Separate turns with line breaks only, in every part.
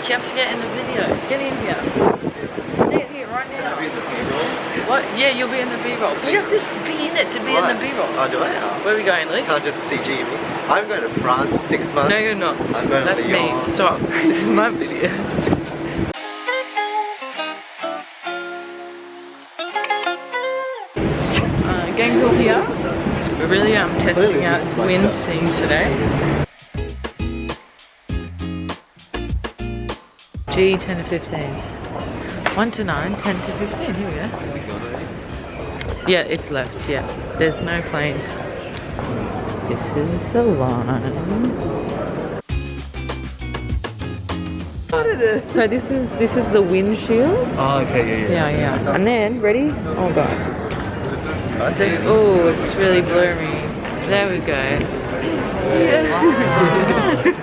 What? You have to get in the video. Get in here. Stay here right now. What? Yeah, you'll be in the B-roll. You have to be in it to be in the B-roll.
Oh, do I?
Where are we going, Luke?
Can't just CG me. I'm going to France for 6 months.
No, you're not.
I'm going
That's
to Lyon.
me. Stop. This is my video. Gang's all here. We're really testing out wind things today. G 10 to 15. 1 to 9, 10 to 15. Here we go. Yeah, it's left. Yeah, there's no plane. This is the line. So this is the windshield.
Oh, okay,
Yeah. And then ready? Oh god. Oh, it's really blurry. There we go.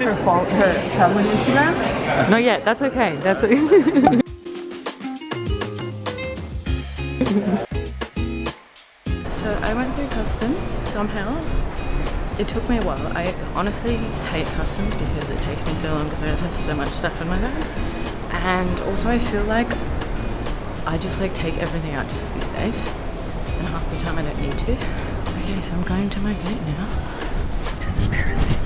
Her traveling Instagram? Not yet. That's okay. That's okay. So I went through customs somehow. It took me a while. I honestly hate customs because it takes me so long because I have so much stuff in my bag. And also I feel like I just like take everything out just to be safe. And half the time I don't need to. Okay, so I'm going to my gate now. This is embarrassing.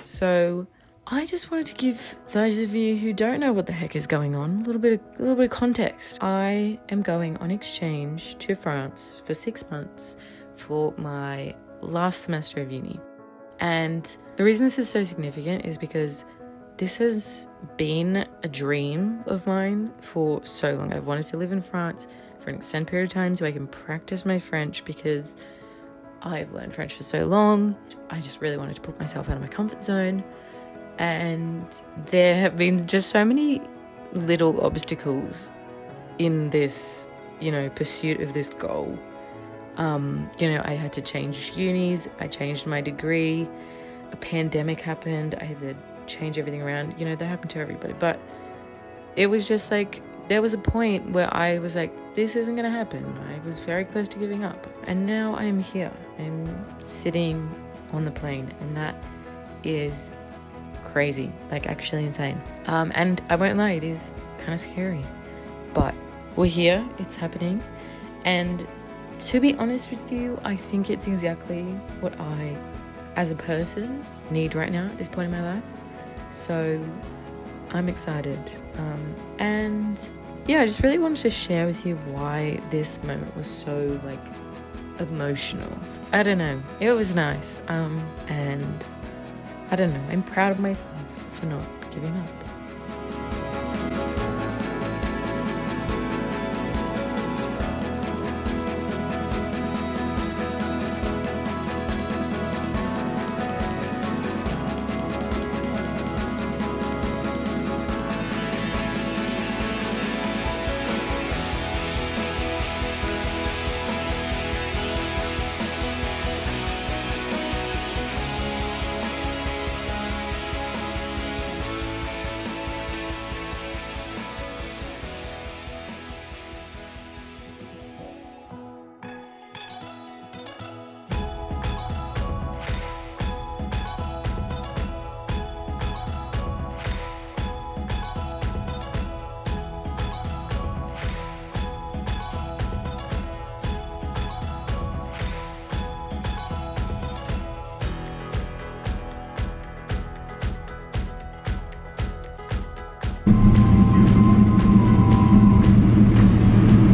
So I just wanted to give those of you who don't know what the heck is going on a little bit of context. I am going on exchange to France for 6 months for my last semester of uni. And the reason this is so significant is because this has been a dream of mine for so long. I've wanted to live in France for an extended period of time so I can practice my French because I've learned French for so long. I just really wanted to put myself out of my comfort zone. And there have been just so many little obstacles in this, pursuit of this goal. I had to change unis, I changed my degree, a pandemic happened, I had to change everything around. That happened to everybody. But it was just like, there was a point where I was like, this isn't going to happen. I was very close to giving up. And now I'm here. I'm sitting on the plane. And that is crazy, like actually insane. And I won't lie, it is kind of scary. But we're here, it's happening. And to be honest with you, I think it's exactly what I, as a person, need right now at this point in my life. So I'm excited. And yeah, I just really wanted to share with you why this moment was so emotional. I don't know. It was nice. And I don't know. I'm proud of myself for not giving up.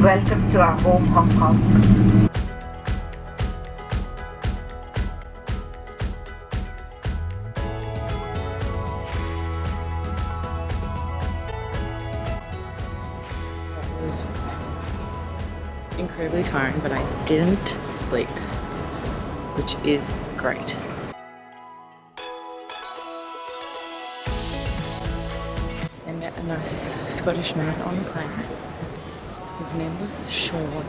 Welcome to our home, Hong Kong.
It was incredibly tiring, but I didn't sleep, which is great. I met a nice Scottish man on the plane. His name was Sean.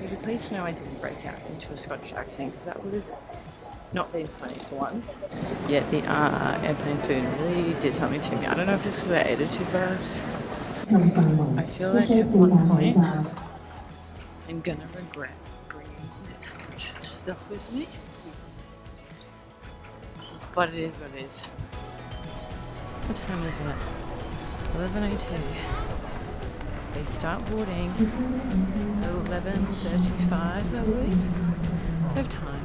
You'd be pleased to know I didn't break out into a Scottish accent because that would have not been funny for once. Yet the airplane food really did something to me. I don't know if it's because I ate it too fast. I feel like at one point I'm gonna regret bringing this much stuff with me. But it is what it is. What time is it? 11:02. They start boarding 11:35, I believe. We have time.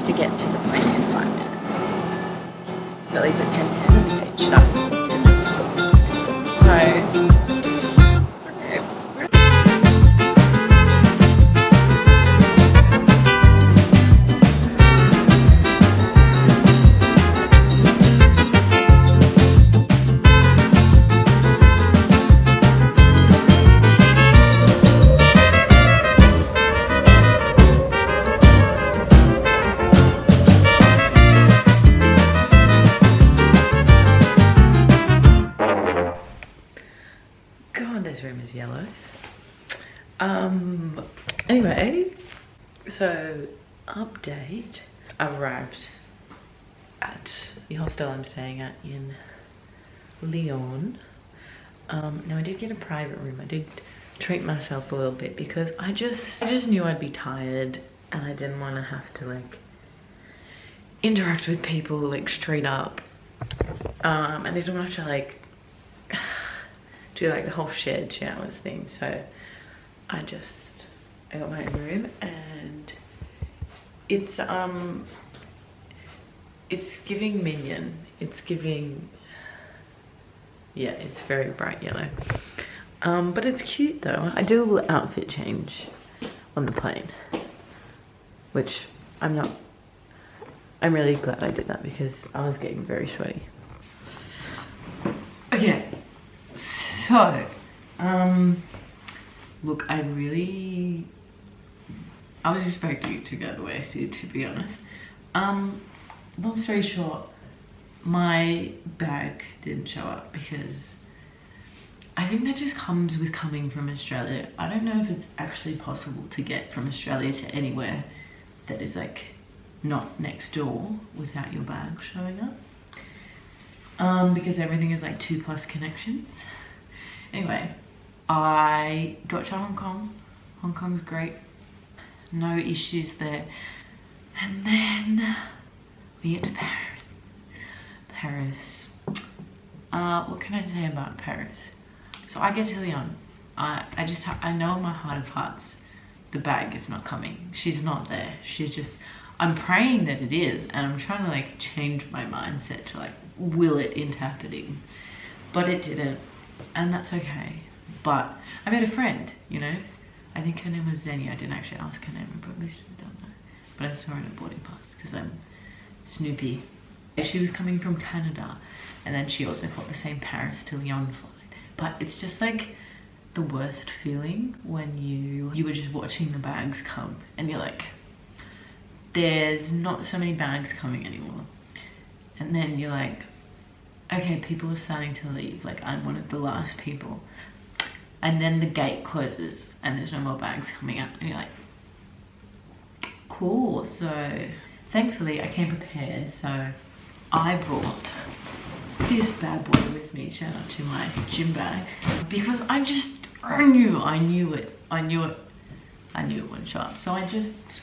To get to the plane in 5 minutes. So it leaves at 10:10 and the gate shut 10 minutes before. So, okay. This room is yellow. Anyway, so update. I've arrived at the hostel I'm staying at in Lyon. Now I did get a private room. I did treat myself a little bit because I just knew I'd be tired and I didn't want to have to like interact with people like straight up. And I didn't want to have to like do like the whole shared showers thing, so I got my own room, and it's giving Minion. It's giving, yeah, it's very bright yellow, but it's cute though. I did a little outfit change on the plane, which I'm really glad I did that because I was getting very sweaty. Okay. So, look, I was expecting it to go the way it did, to be honest. Long story short, my bag didn't show up because I think that just comes with coming from Australia. I don't know if it's actually possible to get from Australia to anywhere that is like not next door without your bag showing up. Because everything is like 2+ connections. Anyway, I got to Hong Kong. Hong Kong's great. No issues there. And then we get to Paris. Paris. What can I say about Paris? So I get to Lyon. I know in my heart of hearts the bag is not coming. She's not there. She's just, I'm praying that it is, and I'm trying to like change my mindset to like will it into happening, but it didn't, and that's okay. But I met a friend, you know, I think her name was Zenny. I didn't actually ask her name, I probably should have done that, but I saw her in a boarding pass because I'm Snoopy. She was coming from Canada, and then she also caught the same Paris to Lyon flight. But it's just like the worst feeling when you were just watching the bags come and you're like, there's not so many bags coming anymore. And then you're like, okay, people are starting to leave. Like, I'm one of the last people. And then the gate closes and there's no more bags coming out. And you're like, cool. So thankfully I came prepared. So I brought this bad boy with me. Shout out to my gym bag. Because I knew it wouldn't show up. So I just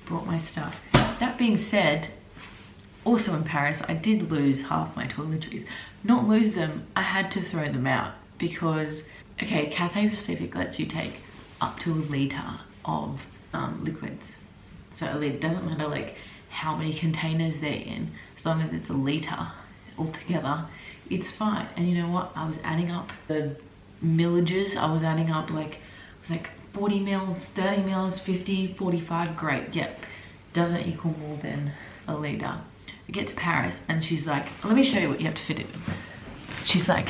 brought my stuff. That being said, also in Paris, I did lose half my toiletries, not lose them, I had to throw them out because, okay, Cathay Pacific lets you take up to a litre of liquids. So it doesn't matter like how many containers they're in, as long as it's a litre altogether, it's fine. And you know what? I was adding up the millages. I was adding up like, it was like 40 mils, 30 mils, 50, 45, great, yep. Doesn't equal more than a litre. I get to Paris and she's like, let me show you what you have to fit it in. She's like,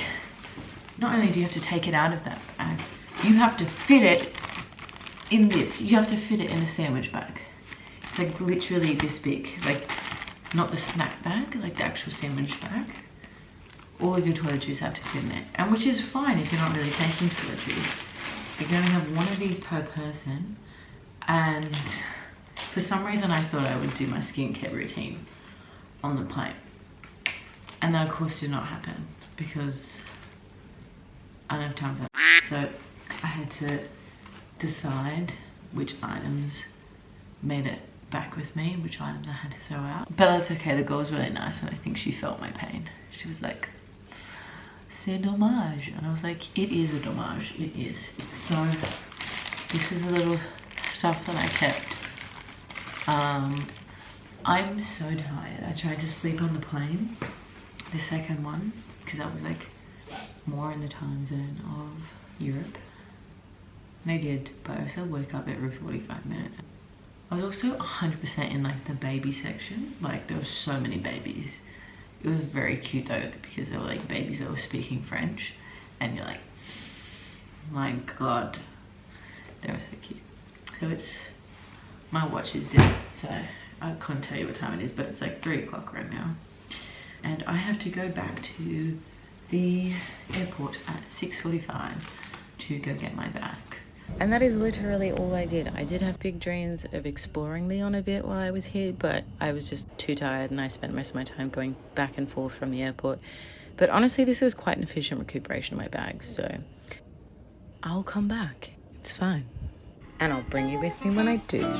not only do you have to take it out of that bag, you have to fit it in this. You have to fit it in a sandwich bag. It's like literally this big, like not the snack bag, like the actual sandwich bag. All of your toiletries have to fit in it, and which is fine if you're not really taking toiletries. You can only have one of these per person, and for some reason I thought I would do my skincare routine on the plane, and that of course did not happen because I don't have time for that. So I had to decide which items made it back with me, which items I had to throw out. But that's okay, the girl was really nice and I think she felt my pain. She was like, c'est dommage. And I was like, it is a dommage, it is. So this is a little stuff that I kept. I'm so tired. I tried to sleep on the plane, the second one, because I was like more in the time zone of Europe. And I did, but I also woke up every 45 minutes. I was also 100% in like the baby section. Like there were so many babies. It was very cute though, because they were like babies that were speaking French. And you're like, my God, they were so cute. So it's, my watch is dead, so I can't tell you what time it is, but it's like 3 o'clock right now. And I have to go back to the airport at 6:45 to go get my bag.
And that is literally all I did. I did have big dreams of exploring Lyon a bit while I was here, but I was just too tired and I spent most of my time going back and forth from the airport. But honestly, this was quite an efficient recuperation of my bags, so I'll come back. It's fine. And I'll bring you with me when I do.